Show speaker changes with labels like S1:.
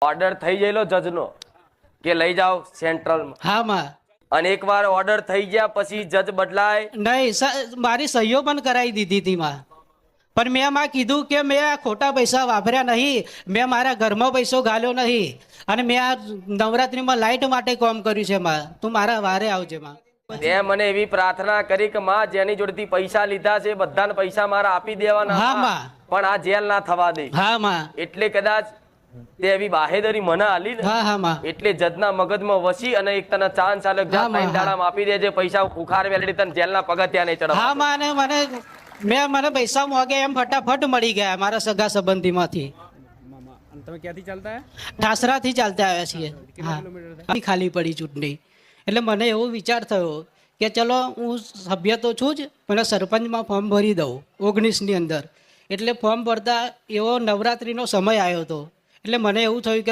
S1: Order થઈ ગયેલો જજનો કે લઈ જાઓ સેન્ટ્રલમાં,
S2: હા માં.
S1: અને એકવાર ઓર્ડર થઈ ગયા પછી જજ બદલાય?
S2: નહીં, મારી સહીઓ પણ કરાવી દીધી હતી માં. પણ મેં માં કીધું કે મેં આ ખોટા પૈસા વાપર્યા નહીં, મેં મારા ઘરમાં પૈસો ગાલ્યો નહીં, અને મેં આ નવરાત્રીમાં લાઇટ માટે કામ કર્યું છે માં. તું મારા વારે આવજે માં.
S1: તે મને એવી પ્રાર્થના કરી કે માં જેની જોડેથી પૈસા લીધા છે બધાને પૈસા મારા આપી દેવાના,
S2: હા માં.
S1: પણ આ જેલ ના થવા દે.
S2: હા માં.
S1: એટલે કદાચ તે એવી બાહેદરી મને આલી ને,
S2: હા હા માં.
S1: એટલે જજના મગજમાં વસી અને એક તને ચાન્સ આલે કે
S2: હા, માં, હા.
S1: દાડામાં આપી દેજે પૈસા, ઉખાર વેલડી તને જેલના પગથિયા નહીં ચડાવ.
S2: હા માં. અને મને પૈસા મોગે એમ ફટાફટ મળી ગયા મારા સગા સંબંધીમાંથી.
S3: તમે ક્યાંથી ચાલતા
S2: ઠાસરાથી ચાલતા આવ્યા છીએ. હા, ખાલી પડી ચૂંટણી એટલે મને એવો વિચાર થયો કે ચલો હું સભ્ય તો છું જ, પણ સરપંચમાં ફોર્મ ભરી દઉં 19ની અંદર. એટલે ફોર્મ ભરતા એવો નવરાત્રિનો સમય આવ્યો હતો, એટલે મને એવું થયું કે